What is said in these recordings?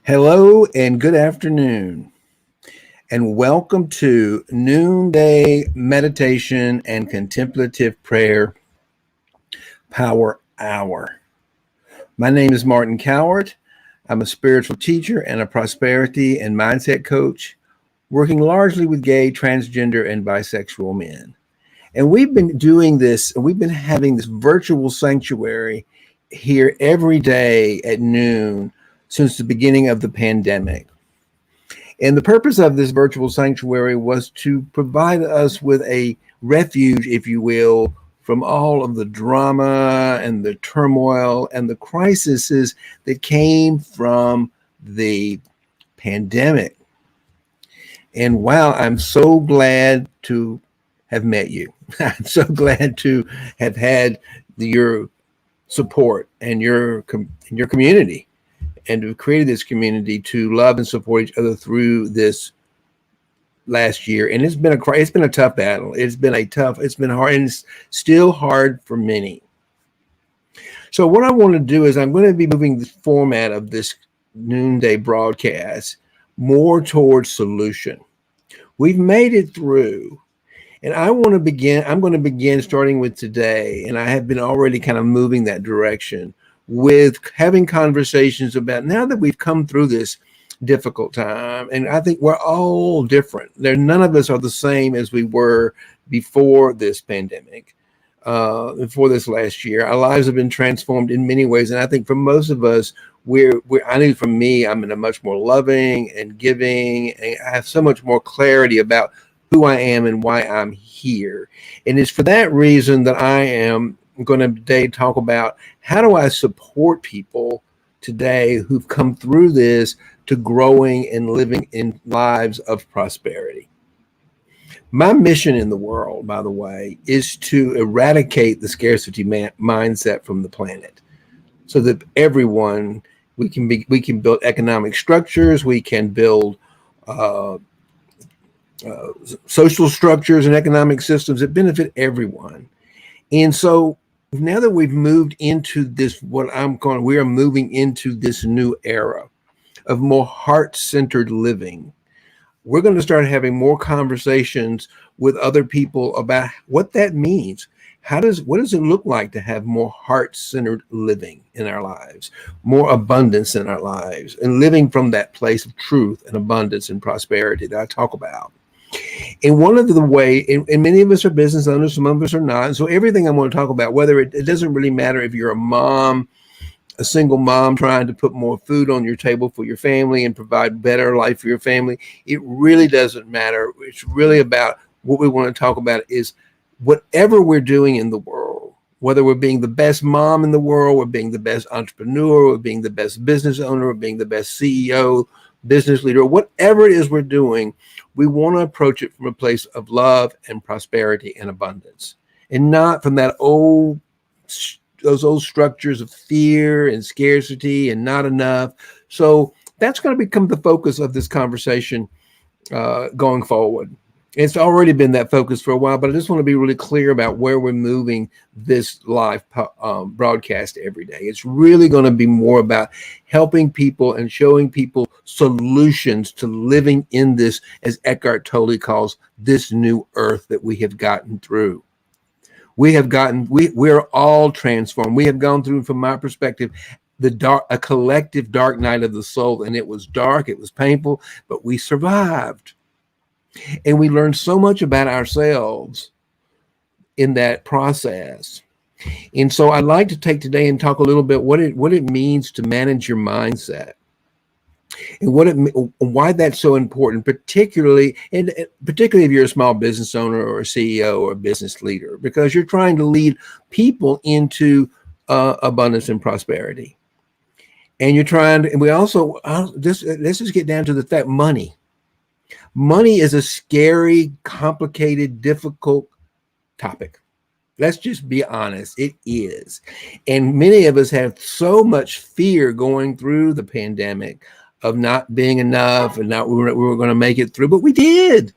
Hello and good afternoon, and welcome to Noonday Meditation and Contemplative Prayer Power Hour. My name is Martin Cowart. I'm a spiritual teacher and a prosperity and mindset coach, working largely with gay, transgender, and bisexual men. And we've been doing this, we've been having this virtual sanctuary here every day at noon since the beginning of the pandemic. And the purpose of this virtual sanctuary was to provide us with a refuge, if you will, from all of the drama and the turmoil and the crises that came from the pandemic. And wow, I'm so glad to have met you. I'm so glad to have had your support and your community, and to have created this community to love and support each other through this last year. And it's been a tough battle. It's been hard, and it's still hard for many. So what I want to do is I'm going to be moving the format of this noonday broadcast more towards solution. We've made it through. And I'm going to begin starting with today. And I have been already kind of moving that direction with having conversations about, now that we've come through this difficult time, and I think we're all different. None of us are the same as we were before this pandemic, before this last year. Our lives have been transformed in many ways. And I think for most of us, I know for me, I'm in a much more loving and giving, and I have so much more clarity about who I am and why I'm here. And it's for that reason that I am going to today talk about, how do I support people today who've come through this to growing and living in lives of prosperity. My mission in the world, by the way, is to eradicate the scarcity mindset from the planet, so that everyone, we can build economic structures, we can build social structures and economic systems that benefit everyone. And so now that we've moved into this, we are moving into this new era of more heart-centered living. We're going to start having more conversations with other people about what that means. What does it look like to have more heart-centered living in our lives, more abundance in our lives, and living from that place of truth and abundance and prosperity that I talk about? And one of the way, and many of us are business owners, some of us are not. And so everything I want to talk about, whether it doesn't really matter if you're a mom, a single mom trying to put more food on your table for your family and provide better life for your family, it really doesn't matter. It's really about what we want to talk about is whatever we're doing in the world, whether we're being the best mom in the world, we're being the best entrepreneur, we're being the best business owner, we're being the best CEO, business leader, whatever it is we're doing, we want to approach it from a place of love and prosperity and abundance, and not from those old structures of fear and scarcity and not enough. So that's going to become the focus of this conversation going forward. It's already been that focus for a while, but I just want to be really clear about where we're moving this live broadcast every day. It's really going to be more about helping people and showing people solutions to living in this, as Eckhart Tolle calls, this new earth that we have gotten through. We're all transformed. We have gone through, from my perspective, a collective dark night of the soul, and it was dark, it was painful, but we survived. And we learned so much about ourselves in that process. And so I'd like to take today and talk a little bit what it means to manage your mindset, and why that's so important, particularly if you're a small business owner or a CEO or a business leader, because you're trying to lead people into abundance and prosperity. And you're trying to, and we also, let's just get down to the fact, Money is a scary, complicated, difficult topic. Let's just be honest. It is. And many of us have so much fear going through the pandemic of not being enough and we were going to make it through. But we did.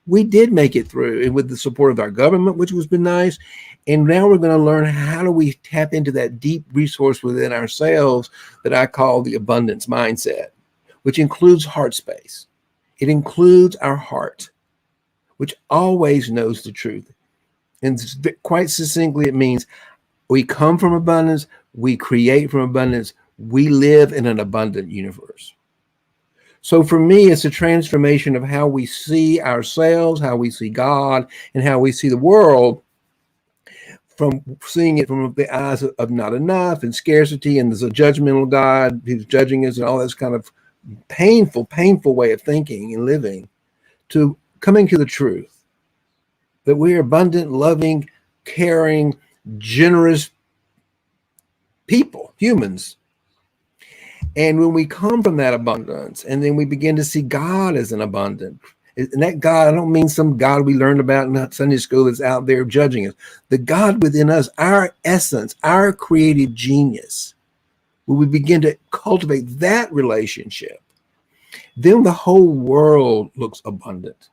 We did make it through, and with the support of our government, which has been nice. And now we're going to learn, how do we tap into that deep resource within ourselves that I call the abundance mindset. which includes heart space. It includes our heart, which always knows the truth. And quite succinctly, it means we come from abundance, we create from abundance, we live in an abundant universe. So for me, it's a transformation of how we see ourselves, how we see God, and how we see the world, from seeing it from the eyes of not enough and scarcity, and there's a judgmental God who's judging us and all this kind of painful way of thinking and living, to coming to the truth that we're abundant, loving, caring, generous people, humans. And when we come from that abundance, and then we begin to see God as an abundant, and that God, I don't mean some God we learned about in Sunday school that's out there judging us. The God within us, our essence, our creative genius, when we begin to cultivate that relationship, then the whole world looks abundant.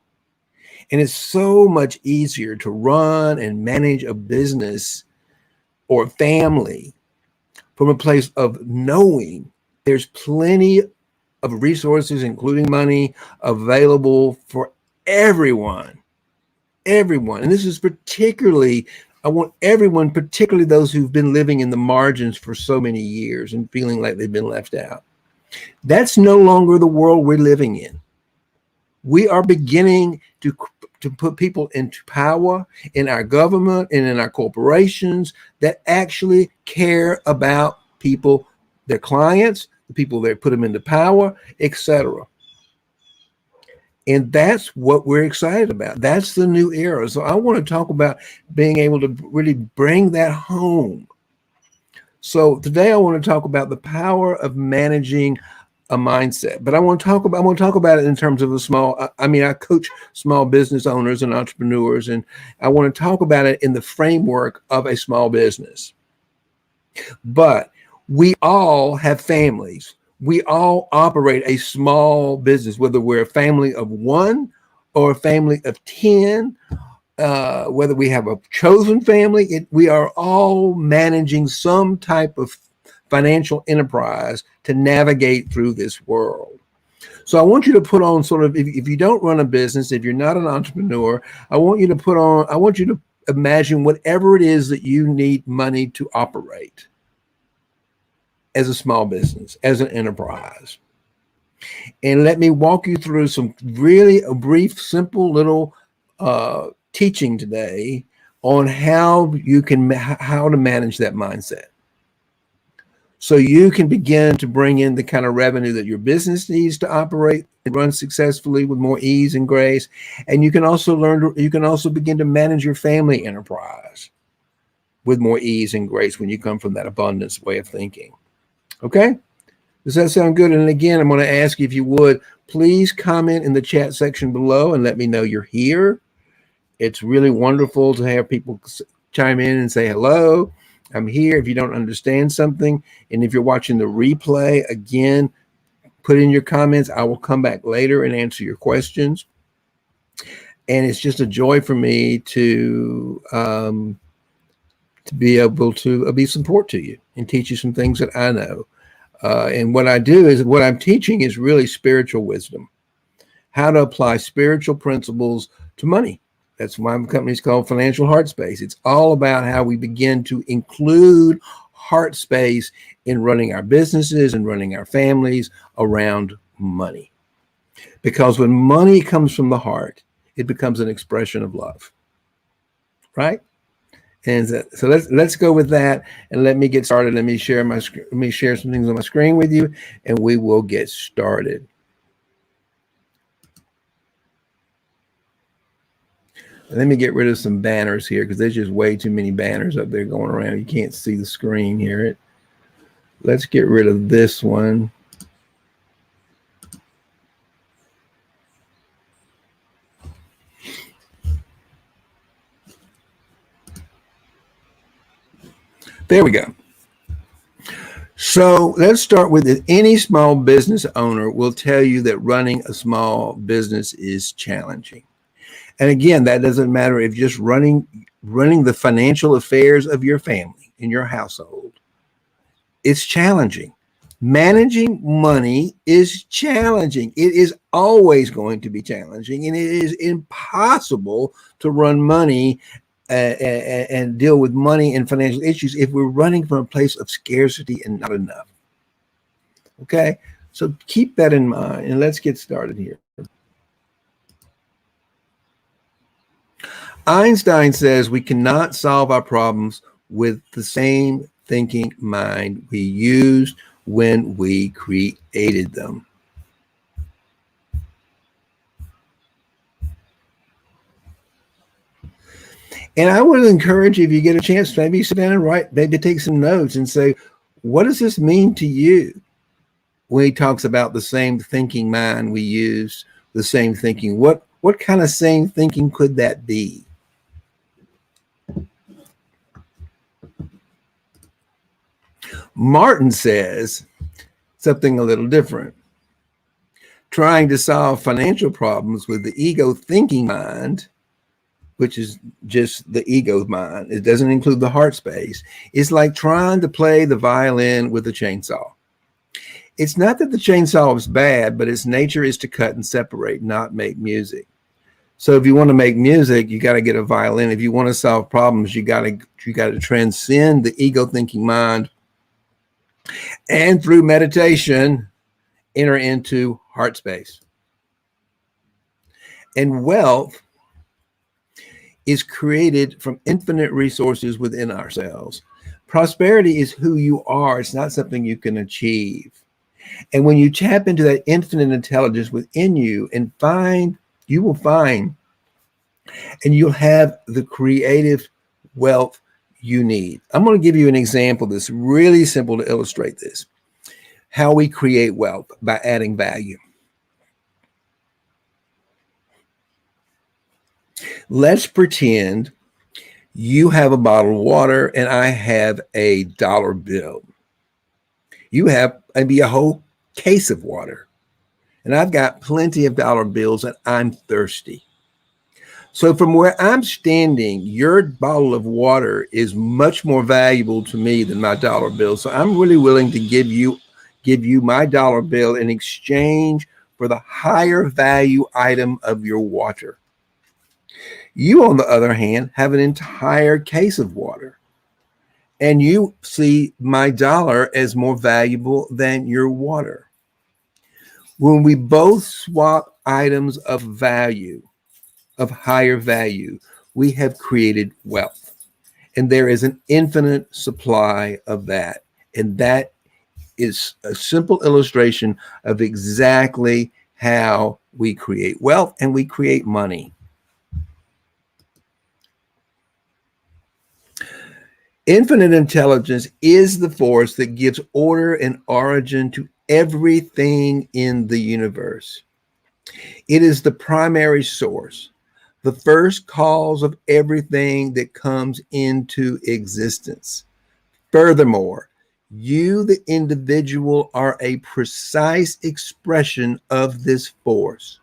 And it's so much easier to run and manage a business or a family from a place of knowing there's plenty of resources, including money, available for everyone. Everyone. And this is particularly, I want everyone, particularly those who've been living in the margins for so many years and feeling like they've been left out. That's no longer the world we're living in. We are beginning to put people into power in our government and in our corporations that actually care about people, their clients, the people that put them into power, etc. And that's what we're excited about. That's the new era. So I want to talk about being able to really bring that home. So today I want to talk about the power of managing a mindset, but I want to talk about it in terms of I coach small business owners and entrepreneurs, and I want to talk about it in the framework of a small business. But we all have families. We all operate a small business, whether we're a family of one or a family of 10, whether we have a chosen family, we are all managing some type of financial enterprise to navigate through this world. So I want you to put on sort of, if you don't run a business, if you're not an entrepreneur, I want you to imagine whatever it is that you need money to operate as a small business, as an enterprise. And let me walk you through some really a brief, simple little teaching today on how to manage that mindset. So you can begin to bring in the kind of revenue that your business needs to operate and run successfully with more ease and grace. And you can also begin to manage your family enterprise with more ease and grace when you come from that abundance way of thinking. Okay? Does that sound good? And again, I'm going to ask you, if you would, please comment in the chat section below and let me know you're here. It's really wonderful to have people chime in and say hello. I'm here if you don't understand something. And if you're watching the replay, again, put in your comments. I will come back later and answer your questions. And it's just a joy for me to be able to be support to you and teach you some things that I know. And what I'm teaching is really spiritual wisdom, how to apply spiritual principles to money. That's why my company is called Financial Heart Space. It's all about how we begin to include heart space in running our businesses and running our families around money. Because when money comes from the heart, it becomes an expression of love, right? And so let's go with that, and let me get started. Let me share some things on my screen with you, and we will get started. Let me get rid of some banners here because there's just way too many banners up there going around. You can't see the screen here. Let's get rid of this one. There we go. So let's start with it. Any small business owner will tell you that running a small business is challenging. And again, that doesn't matter if just running the financial affairs of your family in your household. It's challenging. Managing money is challenging. It is always going to be challenging, and it is impossible to run money and deal with money and financial issues if we're running from a place of scarcity and not enough. Okay, so keep that in mind, and let's get started here. Einstein says we cannot solve our problems with the same thinking mind we used when we created them. And I would encourage you, if you get a chance, maybe sit down and write, maybe take some notes and say, what does this mean to you when he talks about the same thinking mind we use, the same thinking? What kind of same thinking could that be? Martin says something a little different. Trying to solve financial problems with the ego thinking mind, which is just the ego mind, it doesn't include the heart space, is like trying to play the violin with a chainsaw. It's not that the chainsaw is bad, but its nature is to cut and separate, not make music. So if you want to make music, you got to get a violin. If you want to solve problems, you got to transcend the ego thinking mind, and through meditation, enter into heart space. And wealth is created from infinite resources within ourselves. Prosperity is who you are. It's not something you can achieve. And when you tap into that infinite intelligence within you and you will find, and you'll have the creative wealth you need. I'm going to give you an example that's really simple to illustrate this. How we create wealth by adding value. Let's pretend you have a bottle of water and I have a dollar bill. You have maybe a whole case of water, and I've got plenty of dollar bills and I'm thirsty. So from where I'm standing, your bottle of water is much more valuable to me than my dollar bill. So I'm really willing to give you my dollar bill in exchange for the higher value item of your water. You, on the other hand, have an entire case of water, and you see my dollar as more valuable than your water. When we both swap items of value, of higher value, we have created wealth. And there is an infinite supply of that. And that is a simple illustration of exactly how we create wealth and we create money. Infinite intelligence is the force that gives order and origin to everything in the universe. It is the primary source, the first cause of everything that comes into existence. Furthermore, you, the individual, are a precise expression of this force.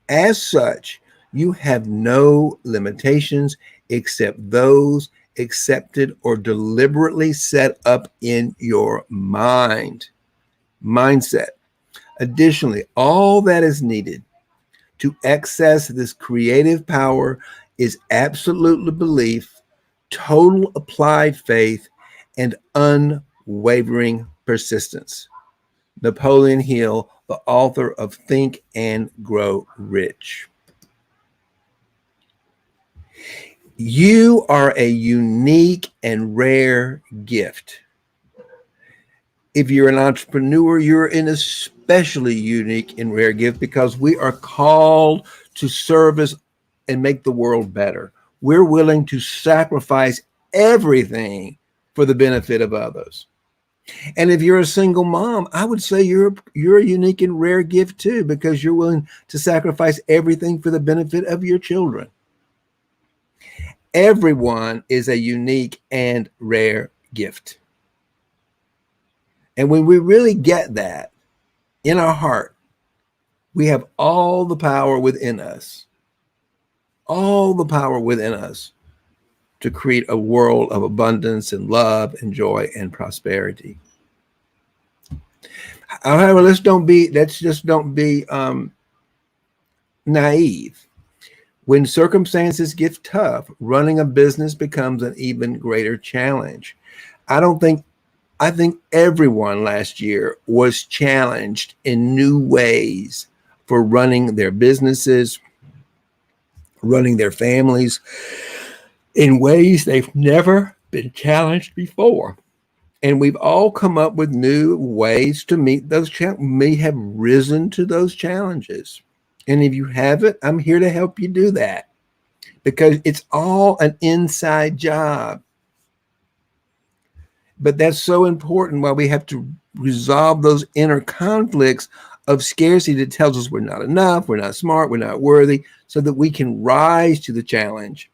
As such, you have no limitations except those accepted or deliberately set up in your mindset. Additionally, all that is needed to access this creative power is absolute belief, total applied faith, and unwavering persistence. Napoleon Hill, the author of Think and Grow Rich. You are a unique and rare gift. If you're an entrepreneur, you're an especially unique and rare gift because we are called to service and make the world better. We're willing to sacrifice everything for the benefit of others. And if you're a single mom, I would say you're a unique and rare gift too, because you're willing to sacrifice everything for the benefit of your children. Everyone is a unique and rare gift. And when we really get that in our heart, we have all the power within us, to create a world of abundance and love and joy and prosperity. However, let's just don't be naive. When circumstances get tough, running a business becomes an even greater challenge. I don't think I think everyone last year was challenged in new ways for running their businesses, running their families in ways they've never been challenged before. And we've all come up with new ways to meet those challenges, may have risen to those challenges. And if you haven't, I'm here to help you do that because it's all an inside job. But that's so important while we have to resolve those inner conflicts of scarcity that tells us we're not enough, we're not smart, we're not worthy, so that we can rise to the challenge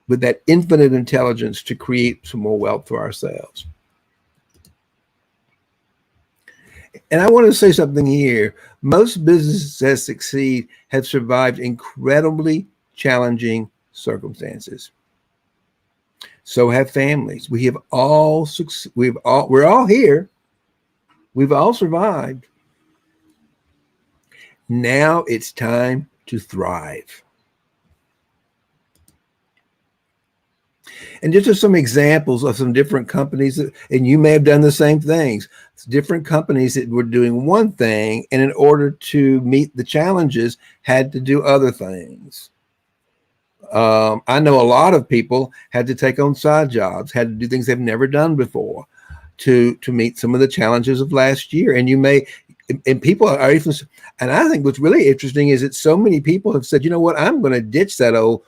with that infinite intelligence to create some more wealth for ourselves. And I want to say something here. Most businesses that succeed have survived incredibly challenging circumstances. So have families. We're all here. We've all survived. Now it's time to thrive. And just as some examples of some different companies, and you may have done the same things, different companies that were doing one thing, and in order to meet the challenges, had to do other things. I know a lot of people had to take on side jobs, had to do things they've never done before to meet some of the challenges of last year. And people are even, and I think what's really interesting is that so many people have said, you know what, I'm going to ditch that old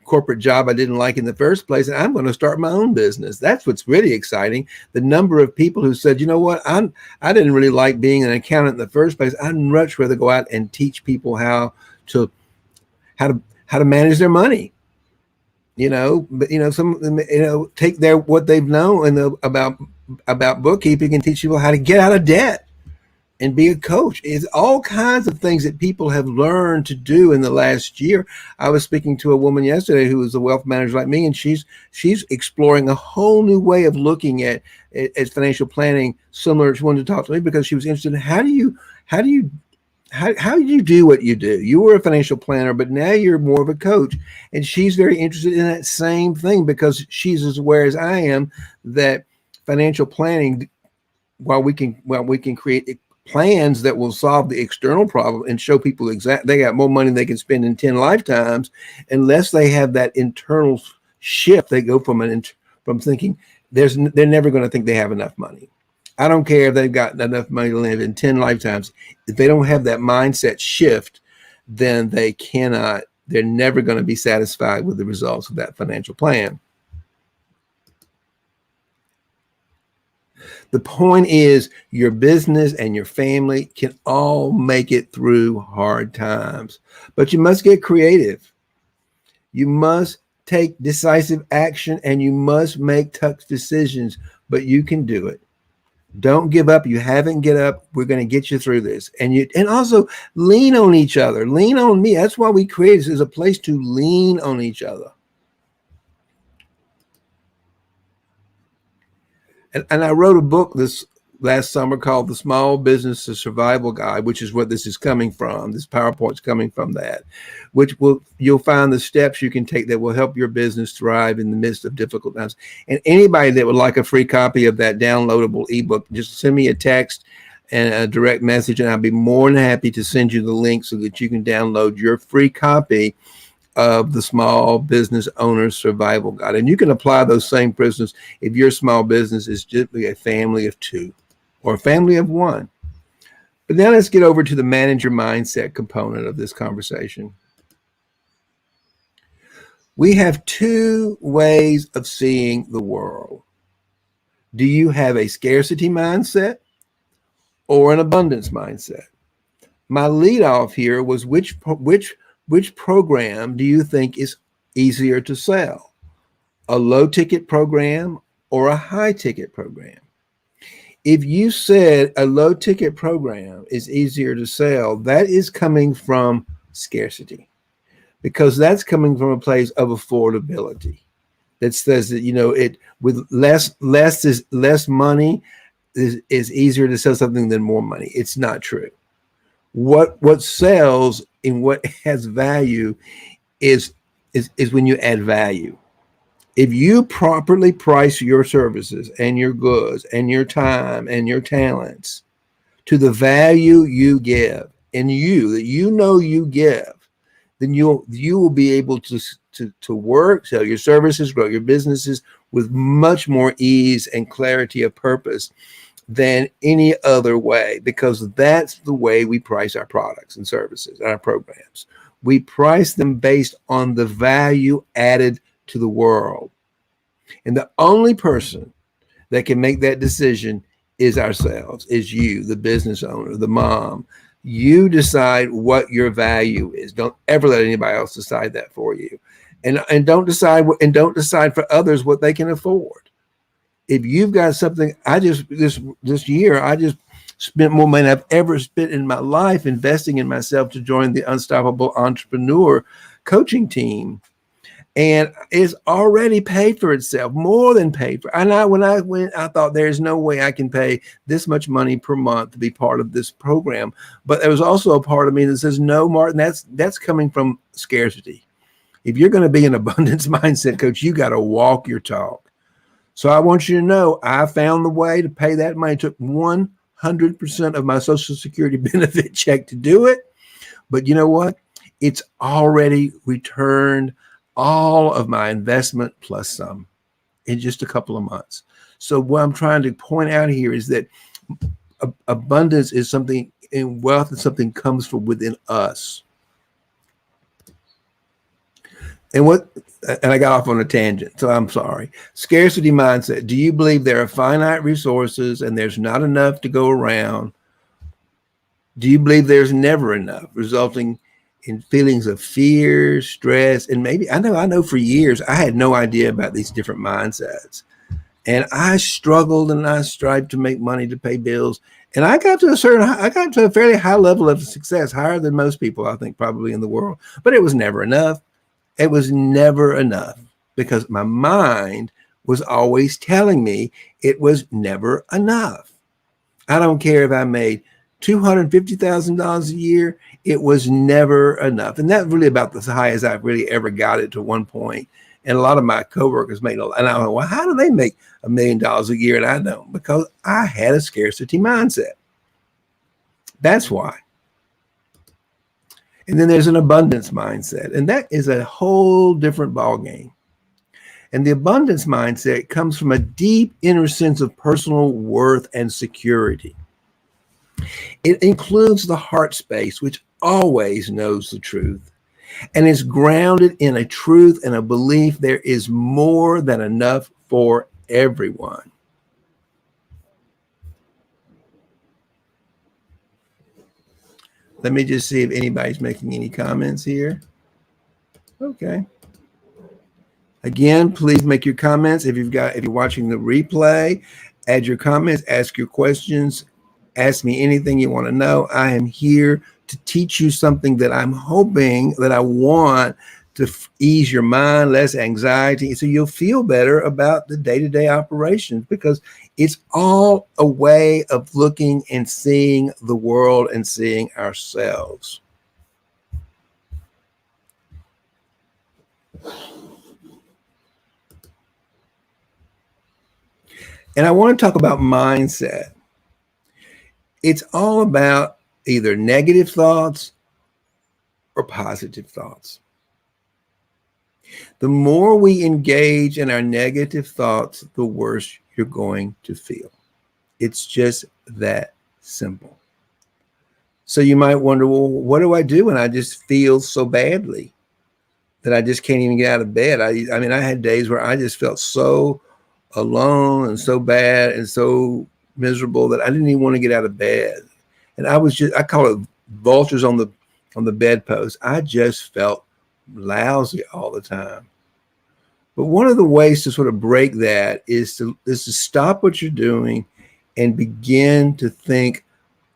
corporate job I didn't like in the first place, and I'm going to start my own business. That's what's really exciting. The number of people who said, you know what, I didn't really like being an accountant in the first place. I'd much rather go out and teach people how to manage their money. But some take what they've known about bookkeeping and teach people how to get out of debt and be a coach. It's all kinds of things that people have learned to do in the last year. I was speaking to a woman yesterday who is a wealth manager like me, and she's exploring a whole new way of looking at financial planning. Similar, she wanted to talk to me because she was interested in how do you do what you do? You were a financial planner, but now you're more of a coach. And she's very interested in that same thing because she's as aware as I am that financial planning, while we can create plans that will solve the external problem and show people they got more money they can spend in 10 lifetimes, unless they have that internal shift, they go from thinking they're never going to think they have enough money. I don't care if they've got enough money to live in 10 lifetimes. If they don't have that mindset shift, then they're never going to be satisfied with the results of that financial plan. The point is, your business and your family can all make it through hard times, but you must get creative. You must take decisive action and you must make tough decisions, but you can do it. Don't give up. You haven't given up. We're going to get you through this. And also lean on each other. Lean on me. That's why we created this, as a place to lean on each other. And I wrote a book this last summer called The Small Business Survival Guide, which is what this is coming from. This PowerPoint's coming from that, you'll find the steps you can take that will help your business thrive in the midst of difficult times. And anybody that would like a free copy of that downloadable ebook, just send me a text and a direct message, and I'll be more than happy to send you the link so that you can download your free copy of the Small Business Owner's Survival Guide. And you can apply those same principles if your small business is just a family of two or a family of one. But now let's get over to the manager mindset component of this conversation. We have two ways of seeing the world. Do you have a scarcity mindset or an abundance mindset? My lead off here was which program do you think is easier to sell? A low ticket program or a high ticket program? If you said a low ticket program is easier to sell, that is coming from scarcity, because that's coming from a place of affordability. that says that, it with less money is easier to sell something than more money. It's not true. What sells and what has value is when you add value. If you properly price your services and your goods and your time and your talents to the value you give and you give, then you will be able to work, sell your services, grow your businesses with much more ease and clarity of purpose than any other way, because that's the way we price our products and services and our programs. We price them based on the value added to the world. And the only person that can make that decision is ourselves, is you, the business owner, the mom. You decide what your value is. Don't ever let anybody else decide that for you. And don't decide for others what they can afford. If you've got something, this year I just spent more money than I've ever spent in my life investing in myself to join the Unstoppable Entrepreneur coaching team. And it's already paid for itself, more than paid for. And when I went, I thought there's no way I can pay this much money per month to be part of this program. But there was also a part of me that says, no, Martin, that's coming from scarcity. If you're going to be an abundance mindset coach, you got to walk your talk. So I want you to know, I found the way to pay that money. It took 100% of my Social Security benefit check to do it. But you know what? It's already returned all of my investment plus some in just a couple of months. So what I'm trying to point out here is that abundance is something, and wealth is something comes from within us. And I got off on a tangent, so I'm sorry. Scarcity mindset. Do you believe there are finite resources and there's not enough to go around? Do you believe there's never enough, resulting in feelings of fear, stress, and maybe, I know for years, I had no idea about these different mindsets. And I struggled and I strived to make money to pay bills. And I got to a fairly high level of success, higher than most people, I think, probably in the world. But it was never enough. It was never enough because my mind was always telling me it was never enough. I don't care if I made $250,000 a year, it was never enough. And that's really about the highest I've really ever got it to one point. And a lot of my coworkers made a lot. And I went, well, how do they make $1 million a year? And I don't, because I had a scarcity mindset. That's why. And then there's an abundance mindset, and that is a whole different ballgame. And the abundance mindset comes from a deep inner sense of personal worth and security. It includes the heart space, which always knows the truth, and is grounded in a truth and a belief there is more than enough for everyone. Let me just see if anybody's making any comments here. Okay. Again, please make your comments. If you're watching the replay, add your comments, ask your questions, ask me anything you want to know. I am here to teach you something that I'm hoping, that I want to ease your mind, less anxiety, so you'll feel better about the day-to-day operations, because it's all a way of looking and seeing the world and seeing ourselves. And I want to talk about mindset. It's all about either negative thoughts or positive thoughts. The more we engage in our negative thoughts, the worse you're going to feel. It's just that simple. So you might wonder, well, what do I do when I just feel so badly that I just can't even get out of bed? I mean, I had days where I just felt so alone and so bad and so miserable that I didn't even want to get out of bed. And I call it vultures on the bedpost. I just felt lousy all the time. But one of the ways to sort of break that is to stop what you're doing and begin to think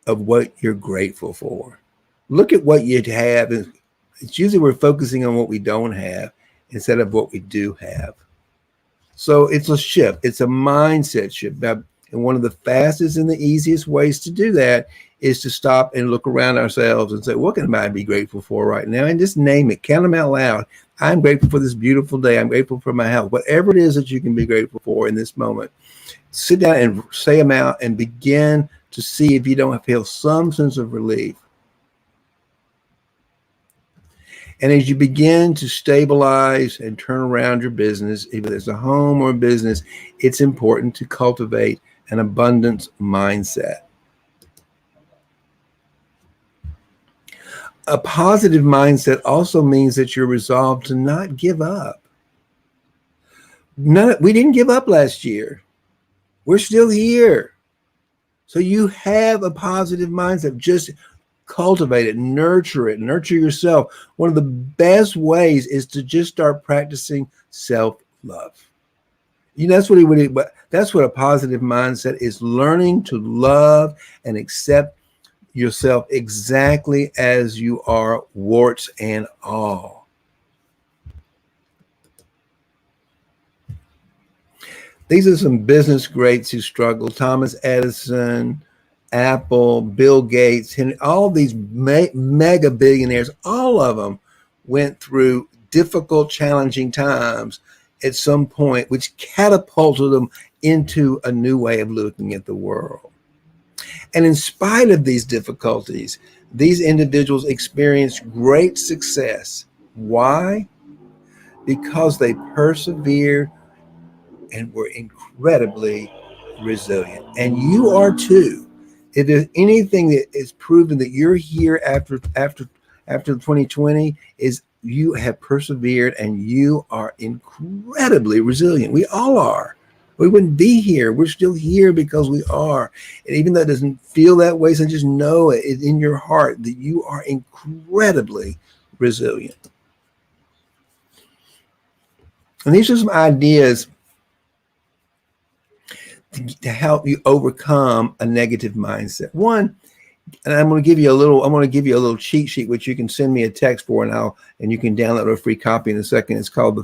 of what you're grateful for. Look at what you have. And it's usually we're focusing on what we don't have instead of what we do have. So it's a shift. It's a mindset shift. Now, and one of the fastest and the easiest ways to do that is to stop and look around ourselves and say, what can I be grateful for right now? And just name it, count them out loud. I'm grateful for this beautiful day. I'm grateful for my health. Whatever it is that you can be grateful for in this moment, sit down and say them out and begin to see if you don't feel some sense of relief. And as you begin to stabilize and turn around your business, either it's a home or a business, it's important to cultivate an abundance mindset. A positive mindset also means that you're resolved to not give up. We didn't give up last year. We're still here. So you have a positive mindset. Just cultivate it, nurture yourself. One of the best ways is to just start practicing self-love. That's what a positive mindset is, learning to love and accept yourself exactly as you are, warts and all. These are some business greats who struggle. Thomas Edison, Apple, Bill Gates, all these mega billionaires, all of them went through difficult, challenging times at some point, which catapulted them into a new way of looking at the world. And in spite of these difficulties, these individuals experienced great success. Why? Because they persevered and were incredibly resilient. And you are too. If there's anything that is proven that you're here after 2020, is you have persevered and you are incredibly resilient. We all are. We wouldn't be here. We're still here because we are. And even though it doesn't feel that way, so just know it in your heart that you are incredibly resilient. And these are some ideas to help you overcome a negative mindset. One, and I'm going to give you a little cheat sheet, which you can send me a text for, and you can download a free copy in a second. It's called the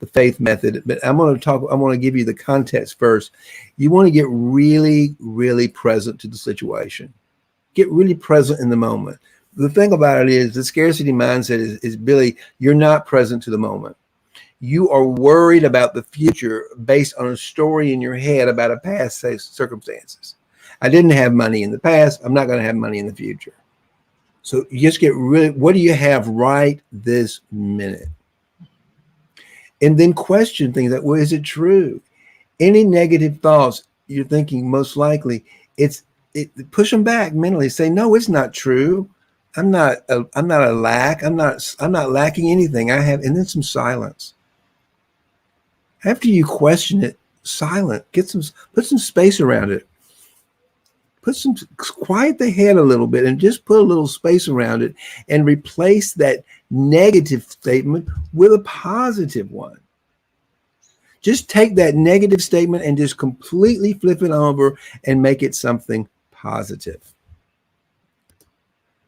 faith method. But I'm going to give you the context first. You want to get really, really present to the situation. Get really present in the moment. The thing about it is the scarcity mindset is Billy, you're not present to the moment. You are worried about the future based on a story in your head about a past circumstances. I didn't have money in the past. I'm not going to have money in the future. So you just get really, what do you have right this minute? And then question things like, well, is it true? Any negative thoughts you're thinking, most likely push them back mentally. Say, no, it's not true. I'm not a lack. I'm not lacking anything. And then some silence. After you question it, silent. Put some space around it. Quiet the head a little bit and just put a little space around it and replace that negative statement with a positive one. Just take that negative statement and just completely flip it over and make it something positive.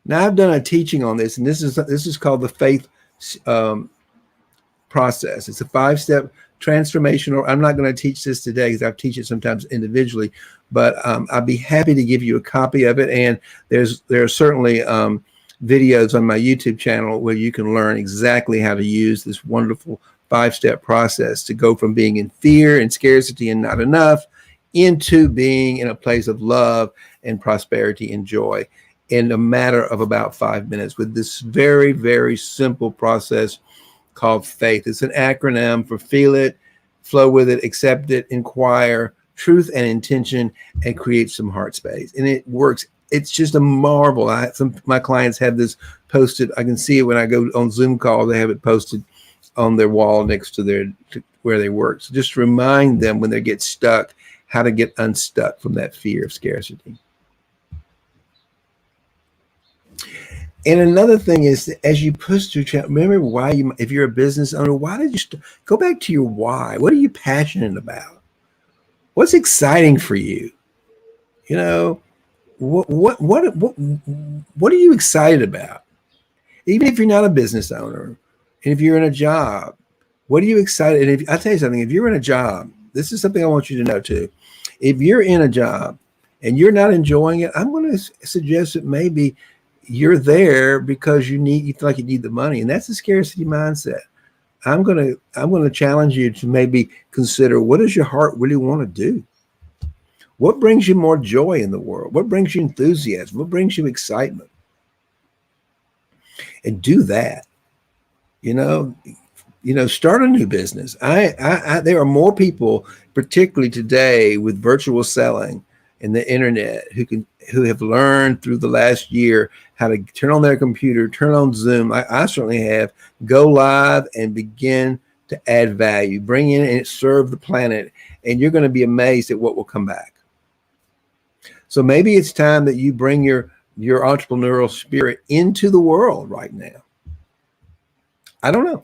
Now I've done a teaching on this, and this is called the faith process. It's a 5-step transformational. I'm not going to teach this today because I teach it sometimes individually, but I'd be happy to give you a copy of it. And there are certainly videos on my YouTube channel where you can learn exactly how to use this wonderful 5-step process to go from being in fear and scarcity and not enough into being in a place of love and prosperity and joy in a matter of about 5 minutes with this very, very simple process called FAITH. It's an acronym for feel it, flow with it, accept it, inquire, truth and intention, and create some heart space. And it works. It's just a marvel. My clients have this posted. I can see it when I go on Zoom call. They have it posted on their wall next to where they work. So just remind them when they get stuck how to get unstuck from that fear of scarcity. And another thing is, as you push through, remember why if you're a business owner, why did you go back to your why? What are you passionate about? What's exciting for you? You know, what are you excited about? Even if you're not a business owner, and if you're in a job, What are you excited? And I'll tell you something, if you're in a job, this is something I want you to know too. If you're in a job and you're not enjoying it, I'm going to suggest that maybe you're there because you feel like you need the money. And that's the scarcity mindset. I'm going to challenge you to maybe consider, what does your heart really want to do? What brings you more joy in the world? What brings you enthusiasm? What brings you excitement? And do that. Start a new business. There are more people, particularly today with virtual selling and the internet, who have learned through the last year how to turn on their computer, turn on Zoom. I certainly have. Go live and begin to add value, bring in and serve the planet, and you're going to be amazed at what will come back. So maybe it's time that you bring your entrepreneurial spirit into the world right now. I don't know.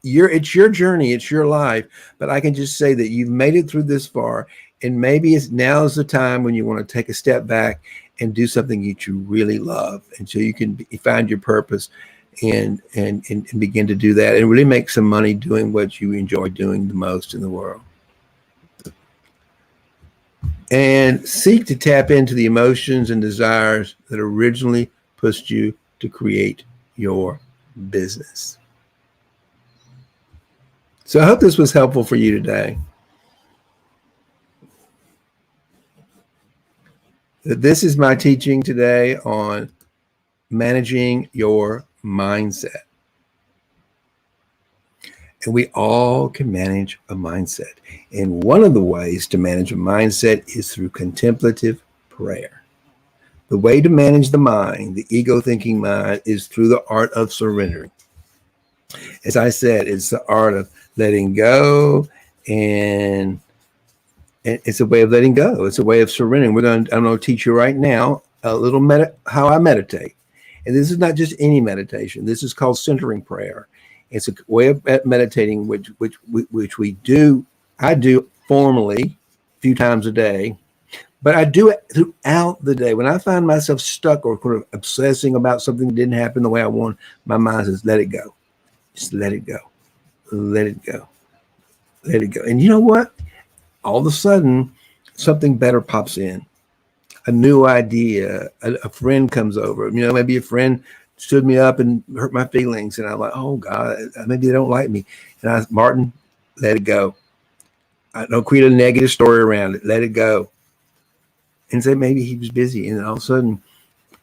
It's your journey, it's your life, but I can just say that you've made it through this far, and maybe now is the time when you want to take a step back and do something that you really love, and so you can find your purpose and begin to do that and really make some money doing what you enjoy doing the most in the world. And seek to tap into the emotions and desires that originally pushed you to create your business. So I hope this was helpful for you today. This is my teaching today on managing your mindset. And we all can manage a mindset. And one of the ways to manage a mindset is through contemplative prayer. The way to manage the mind, the ego thinking mind, is through the art of surrendering. As I said, it's the art of letting go, and it's a way of letting go. It's a way of surrendering. I'm going to teach you right now a little how I meditate. And this is not just any meditation. This is called centering prayer. It's a way of meditating, which I do formally a few times a day, but I do it throughout the day. When I find myself stuck or kind of obsessing about something that didn't happen the way I want, my mind says, let it go. Just let it go. Let it go. Let it go. And you know what? All of a sudden, something better pops in. A new idea. A friend comes over. Maybe a friend stood me up and hurt my feelings. And I'm like, oh God, maybe they don't like me. And Martin, let it go. I don't create a negative story around it. Let it go. And say maybe he was busy. And then all of a sudden,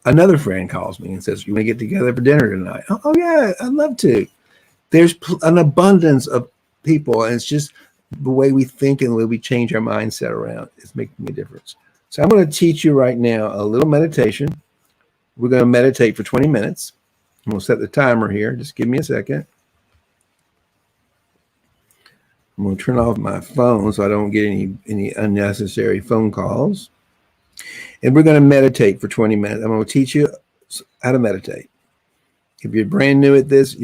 another friend calls me and says, you want to get together for dinner tonight? Oh yeah, I'd love to. There's an abundance of people, and it's just the way we think and the way we change our mindset around is making a difference. So I'm going to teach you right now a little meditation. We're going to meditate for 20 minutes. I'm going to set the timer here. Just give me a second. I'm going to turn off my phone so I don't get any unnecessary phone calls. And we're going to meditate for 20 minutes. I'm going to teach you how to meditate. If you're brand new at this,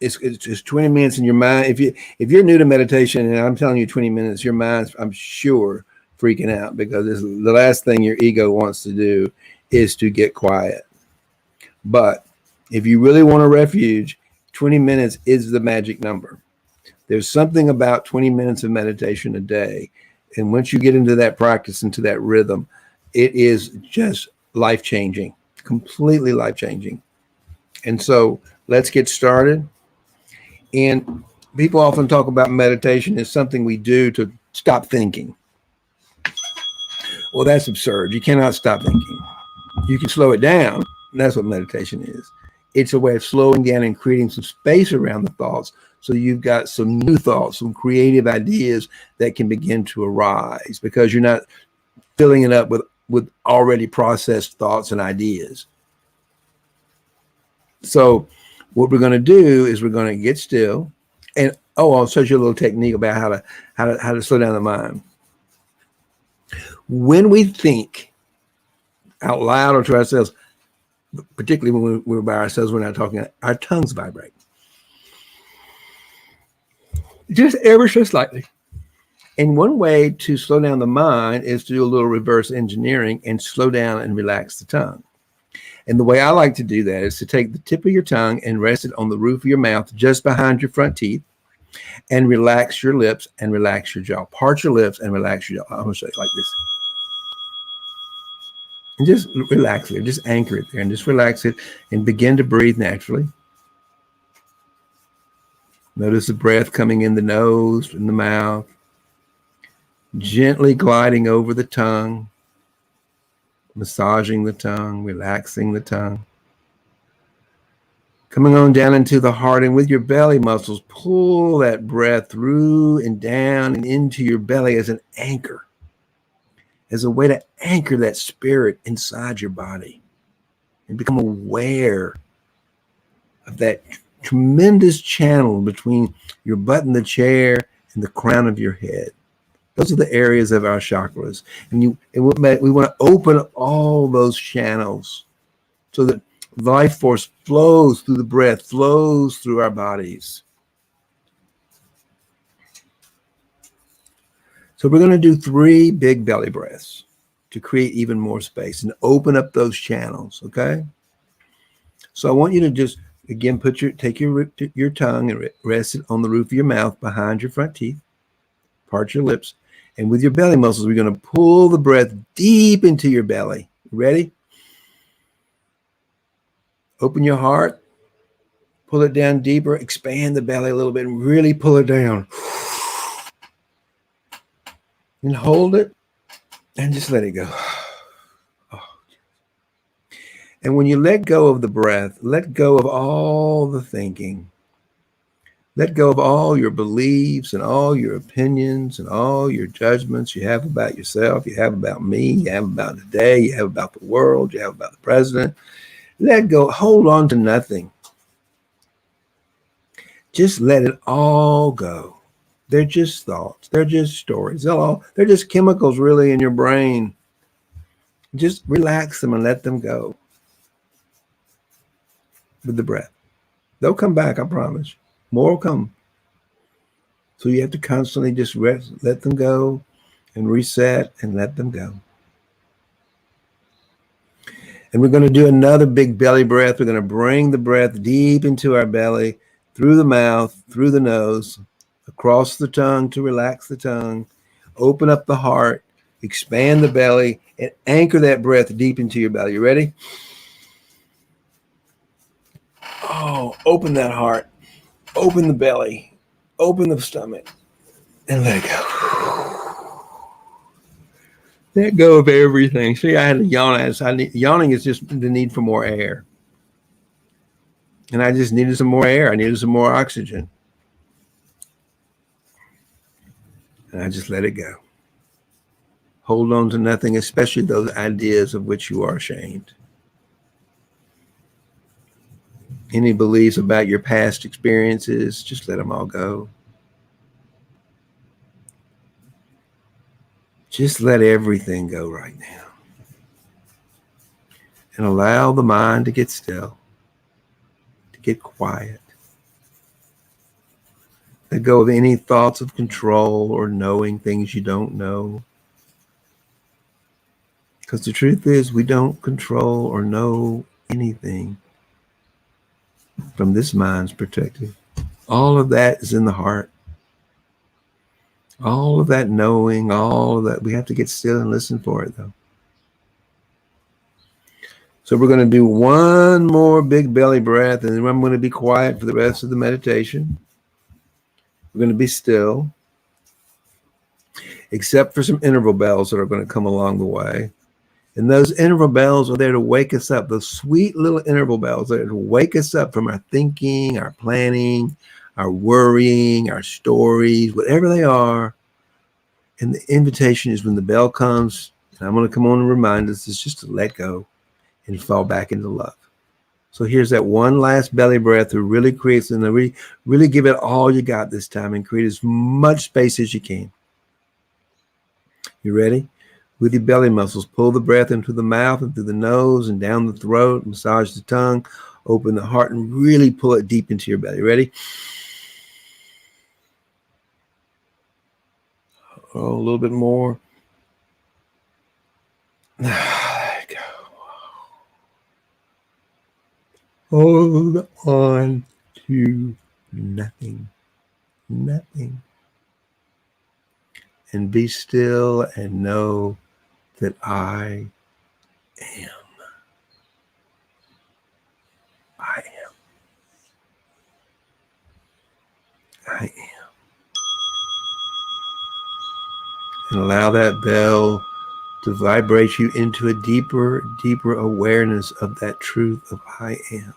it's just 20 minutes in your mind. If you're new to meditation, and I'm telling you 20 minutes, your mind's, I'm sure, freaking out, because the last thing your ego wants to do is to get quiet. But if you really want a refuge, 20 minutes is the magic number. There's something about 20 minutes of meditation a day. And once you get into that practice, into that rhythm, it is just life-changing, completely life-changing. And so let's get started. And people often talk about meditation as something we do to stop thinking. Well, that's absurd. You cannot stop thinking. You can slow it down. That's what meditation is. It's a way of slowing down and creating some space around the thoughts, so you've got some new thoughts, some creative ideas that can begin to arise, because you're not filling it up with already processed thoughts and ideas. So what we're going to do is we're going to get still, and I'll show you a little technique about how to slow down the mind. When we think out loud or to ourselves, particularly when we're by ourselves, we're not talking, our tongues vibrate. Just ever so slightly. And one way to slow down the mind is to do a little reverse engineering and slow down and relax the tongue. And the way I like to do that is to take the tip of your tongue and rest it on the roof of your mouth, just behind your front teeth. And relax your lips and relax your jaw. Part your lips and relax your jaw. I'm going to show you like this. And just relax it. Just anchor it there and just relax it and begin to breathe naturally. Notice the breath coming in the nose, in the mouth, gently gliding over the tongue, massaging the tongue, relaxing the tongue. Coming on down into the heart, and with your belly muscles, pull that breath through and down and into your belly as an anchor, as a way to anchor that spirit inside your body and become aware of that tremendous channel between your butt in the chair and the crown of your head. Those are the areas of our chakras. And we want to open all those channels so that life force flows through the breath, flows through our bodies. So we're going to do 3 big belly breaths to create even more space and open up those channels, okay? So I want you to just, again, take your tongue and rest it on the roof of your mouth behind your front teeth. Part your lips. And with your belly muscles, we're going to pull the breath deep into your belly. Ready? Open your heart. Pull it down deeper. Expand the belly a little bit and really pull it down. And hold it and just let it go. And when you let go of the breath, let go of all the thinking. Let go of all your beliefs and all your opinions and all your judgments you have about yourself, you have about me, you have about today, you have about the world, you have about the president. Let go. Hold on to nothing. Just let it all go. They're just thoughts. They're just stories. They're just chemicals really in your brain. Just relax them and let them go with the breath. They'll come back, I promise. More will come. So you have to constantly just rest, let them go and reset and let them go. And we're going to do another big belly breath. We're going to bring the breath deep into our belly, through the mouth, through the nose, across the tongue to relax the tongue, open up the heart, expand the belly, and anchor that breath deep into your belly. You ready? Oh, open that heart, open the belly, open the stomach, and let it go. Let go of everything. See, I had to yawn. Yawning is just the need for more air. And I just needed some more air. I needed some more oxygen. And I just let it go. Hold on to nothing, especially those ideas of which you are ashamed. Any beliefs about your past experiences, just let them all go. Just let everything go right now. And allow the mind to get still, to get quiet. Let go of any thoughts of control or knowing things you don't know. Because the truth is, we don't control or know anything from this mind's perspective. All of that is in the heart. All of that knowing, all of that, we have to get still and listen for it, though. So we're going to do one more big belly breath, and then I'm going to be quiet for the rest of the meditation. We're going to be still, except for some interval bells that are going to come along the way. And those interval bells are there to wake us up. Those sweet little interval bells are there to wake us up from our thinking, our planning, our worrying, our stories, whatever they are. And the invitation is when the bell comes, and I'm going to come on and remind us, it's just to let go and fall back into love. So here's that one last belly breath to really create, and really give it all you got this time and create as much space as you can. You ready? With your belly muscles, pull the breath into the mouth and through the nose and down the throat, massage the tongue, open the heart, and really pull it deep into your belly. Ready? Oh, a little bit more. There you go. Hold on to nothing. nothing. And be still and know that I am. I am. I am. And allow that bell to vibrate you into a deeper, deeper awareness of that truth of I am.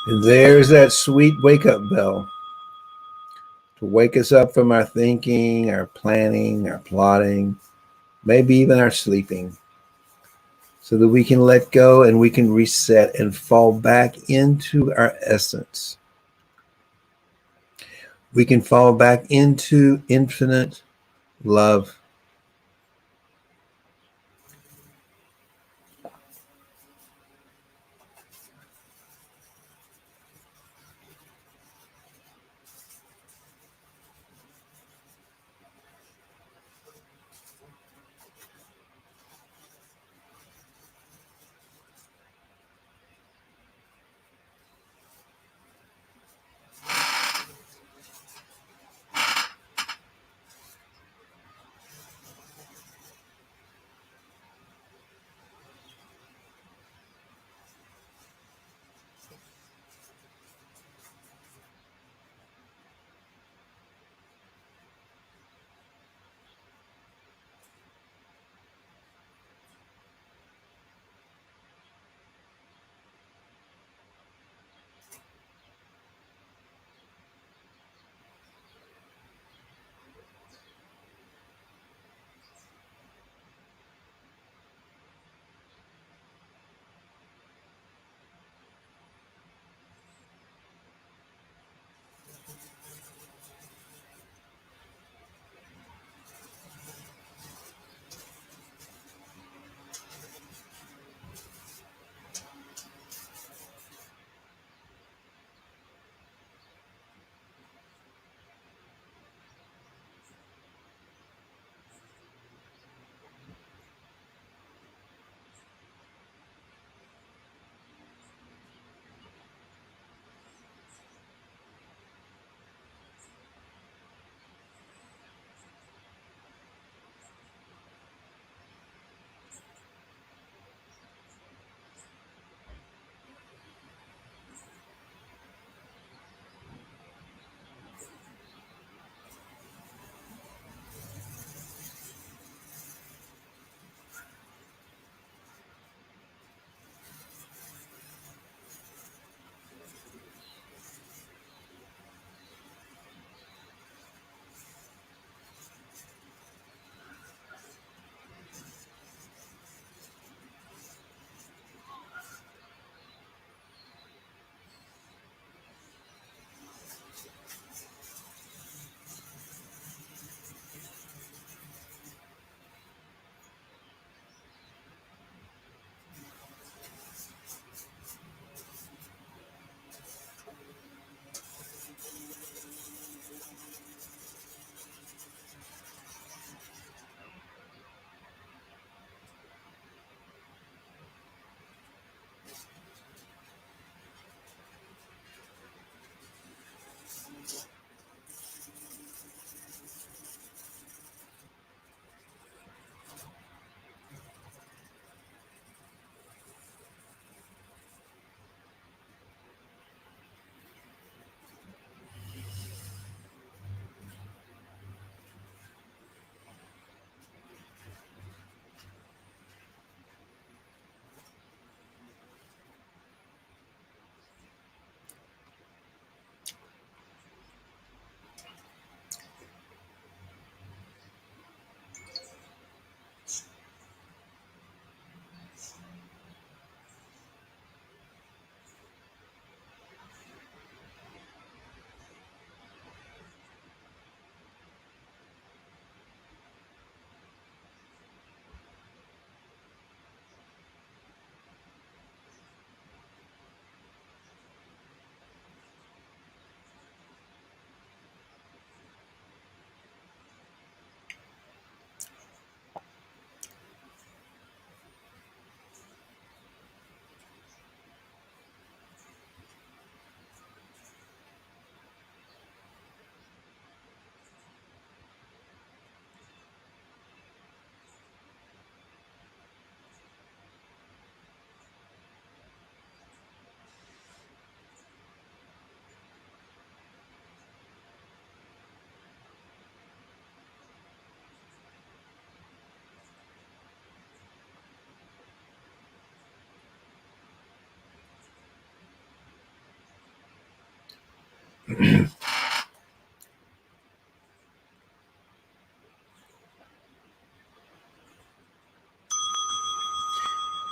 And there's that sweet wake up bell to wake us up from our thinking, our planning, our plotting, maybe even our sleeping, so that we can let go and we can reset and fall back into our essence. We can fall back into infinite love.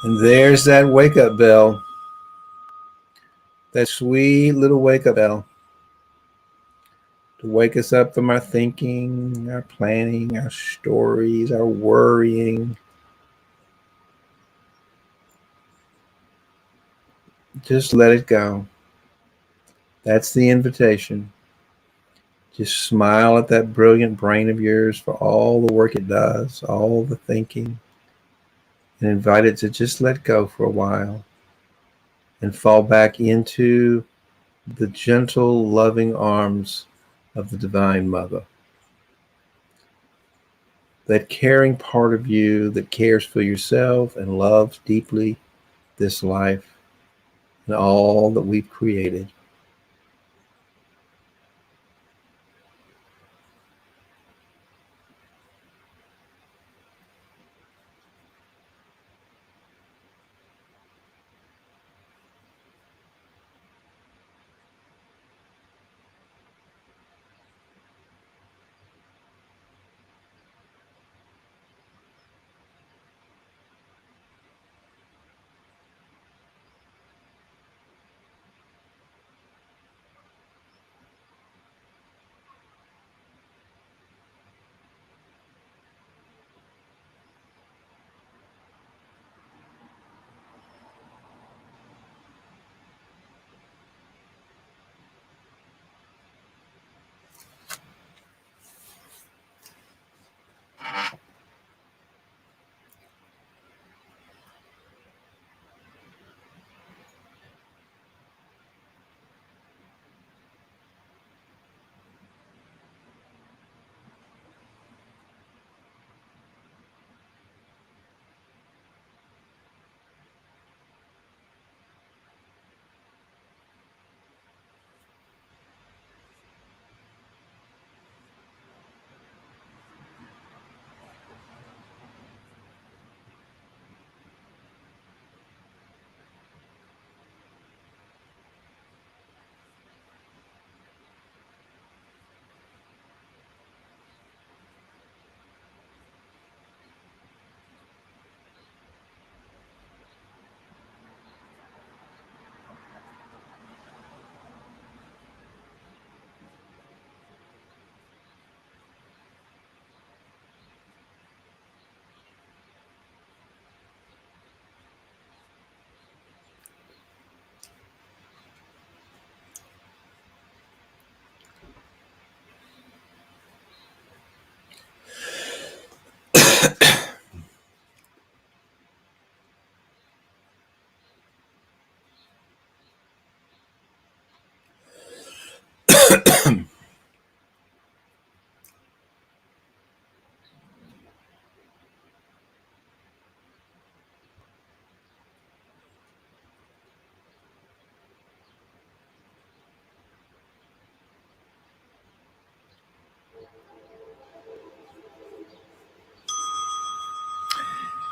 And there's that wake up bell, that sweet little wake up bell to wake us up from our thinking, our planning, our stories, our worrying. Just let it go. That's the invitation. Just smile at that brilliant brain of yours for all the work it does, all the thinking, and invite it to just let go for a while and fall back into the gentle, loving arms of the Divine Mother. That caring part of you that cares for yourself and loves deeply this life and all that we've created.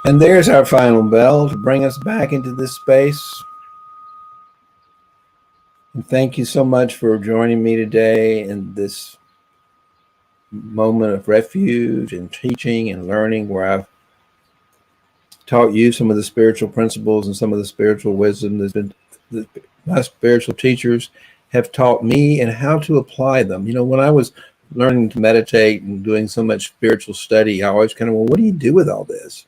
And there's our final bell to bring us back into this space. And thank you so much for joining me today in this moment of refuge and teaching and learning, where I've taught you some of the spiritual principles and some of the spiritual wisdom that my spiritual teachers have taught me, and how to apply them. You know, when I was learning to meditate and doing so much spiritual study, I always kind of, well, what do you do with all this?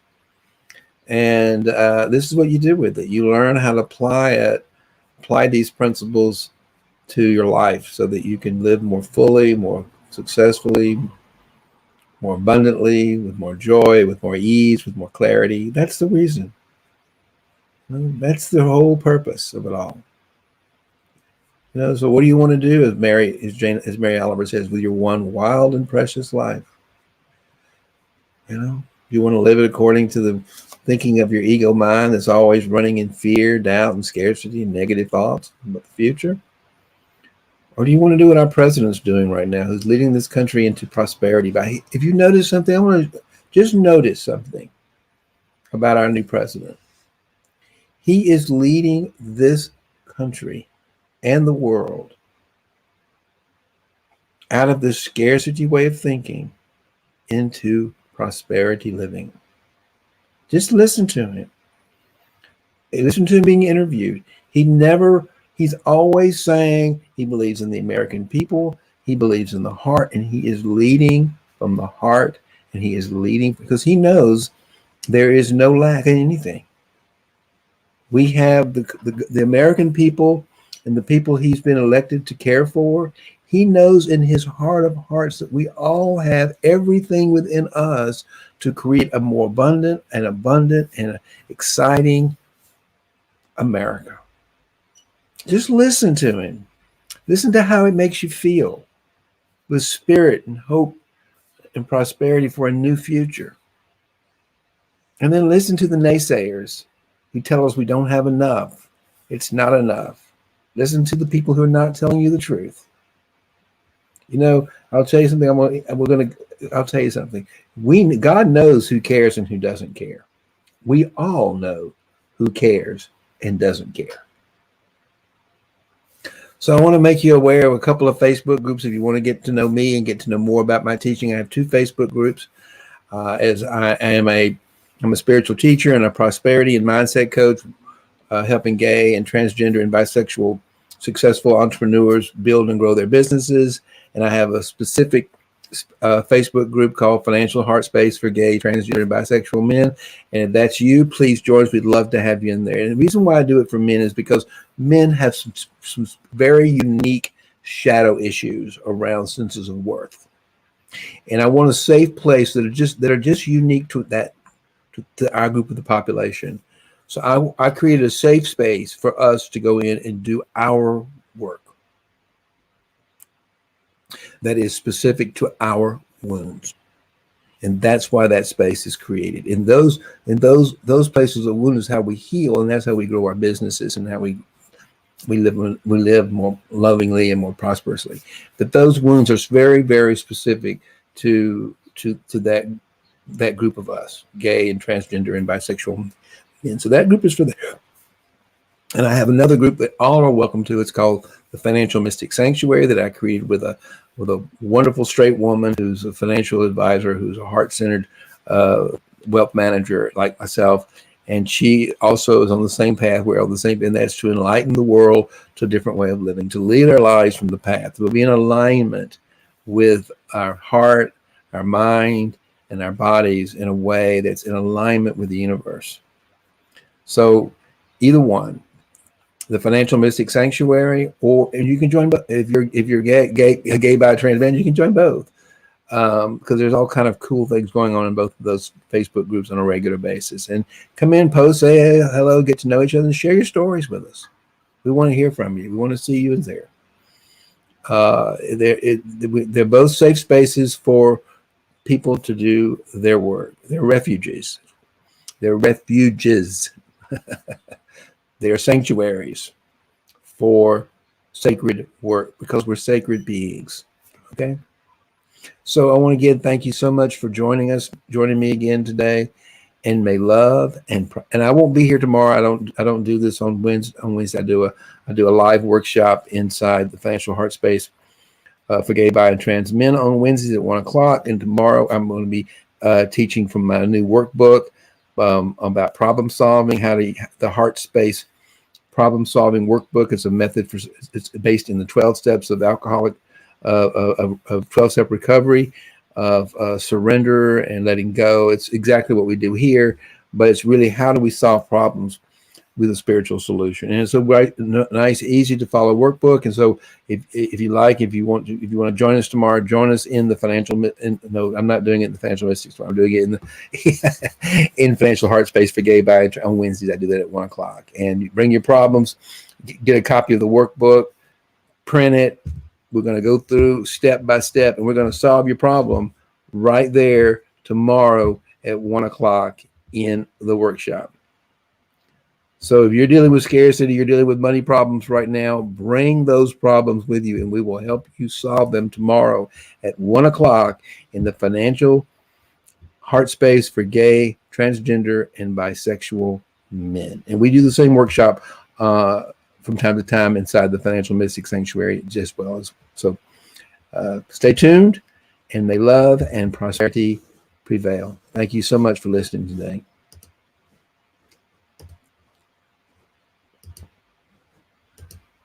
And this is what you do with it. You learn how to apply these principles to your life so that you can live more fully, more successfully, more abundantly, with more joy, with more ease, with more clarity. That's the reason. That's the whole purpose of it all. You know, so what do you want to do, as Mary Oliver says, with your one wild and precious life? You know, you want to live it according to the thinking of your ego mind that's always running in fear, doubt, and scarcity and negative thoughts about the future? Or do you want to do what our president's doing right now, who's leading this country into prosperity? If you notice something, I want to just notice something about our new president. He is leading this country and the world out of this scarcity way of thinking into prosperity living. Just listen to him. Listen to him being interviewed. He's always saying he believes in the American people. He believes in the heart, and he is leading from the heart, and he is leading because he knows there is no lack in anything. We have the American people and the people he's been elected to care for. He knows in his heart of hearts that we all have everything within us to create a more abundant and exciting America. Just listen to him. Listen to how it makes you feel with spirit and hope and prosperity for a new future. And then listen to the naysayers who tell us we don't have enough. It's not enough. Listen to the people who are not telling you the truth. You know, I'll tell you something. I'll tell you something. God knows who cares and who doesn't care. We all know who cares and doesn't care. So I want to make you aware of a couple of Facebook groups. If you want to get to know me and get to know more about my teaching, I have 2 Facebook groups. As I'm a spiritual teacher and a prosperity and mindset coach, helping gay and transgender and bisexual successful entrepreneurs build and grow their businesses. And I have a specific Facebook group called Financial Heart Space for Gay, Transgender, and Bisexual Men. And if that's you, please join us. We'd love to have you in there. And the reason why I do it for men is because men have some very unique shadow issues around senses of worth. And I want a safe place that are just unique to our group of the population. So I created a safe space for us to go in and do our work that is specific to our wounds. And that's why that space is created. In those places of wound is how we heal, and that's how we grow our businesses and how we live more lovingly and more prosperously. But those wounds are very, very specific to that group of us, gay and transgender and bisexual. And so that group is for there. And I have another group that all are welcome to. It's called the Financial Mystic Sanctuary, that I created with a wonderful straight woman who's a financial advisor, who's a heart-centered wealth manager like myself. And she also is on the same path. We're on the same, and that's to enlighten the world to a different way of living, to lead our lives from the path. We'll be in alignment with our heart, our mind, and our bodies in a way that's in alignment with the universe. So either one, the Financial Mystic Sanctuary, or you can join. If you're gay by trans man, you can join both, because there's all kind of cool things going on in both of those Facebook groups on a regular basis. And come in, post, say hey, hello, get to know each other, and share your stories with us. We want to hear from you. We want to see you in there. They're both safe spaces for people to do their work. They're refuges. They're refuges. They are sanctuaries for sacred work, because we're sacred beings. Okay. So I want to again thank you so much for joining me again today. And may love and I won't be here tomorrow. I don't do this on Wednesday. I do a live workshop inside the Financial Heart Space for gay, bi, and trans men on Wednesdays at 1:00. And tomorrow I'm going to be teaching from my new workbook about problem solving, the Heart Space problem solving workbook. It's a method it's based in the 12 steps of of 12-step recovery, of surrender and letting go. It's exactly what we do here, but it's really how do we solve problems with a spiritual solution. And it's a nice, easy to follow workbook. And so if you want to join us tomorrow, join us in the no, I'm not doing it in the Financial Mystics tomorrow. I'm doing it in the in Financial Heart Space for Gay, Bi, on Wednesdays. I do that at 1:00. And you bring your problems, get a copy of the workbook, print it. We're going to go through step by step, and we're going to solve your problem right there tomorrow at 1:00 in the workshop. So if you're dealing with scarcity, you're dealing with money problems right now, bring those problems with you, and we will help you solve them tomorrow at 1:00 in the Financial Heart Space for Gay, Transgender, and Bisexual Men. And we do the same workshop from time to time inside the Financial Mystic Sanctuary as well. So Stay tuned, and may love and prosperity prevail. Thank you so much for listening today.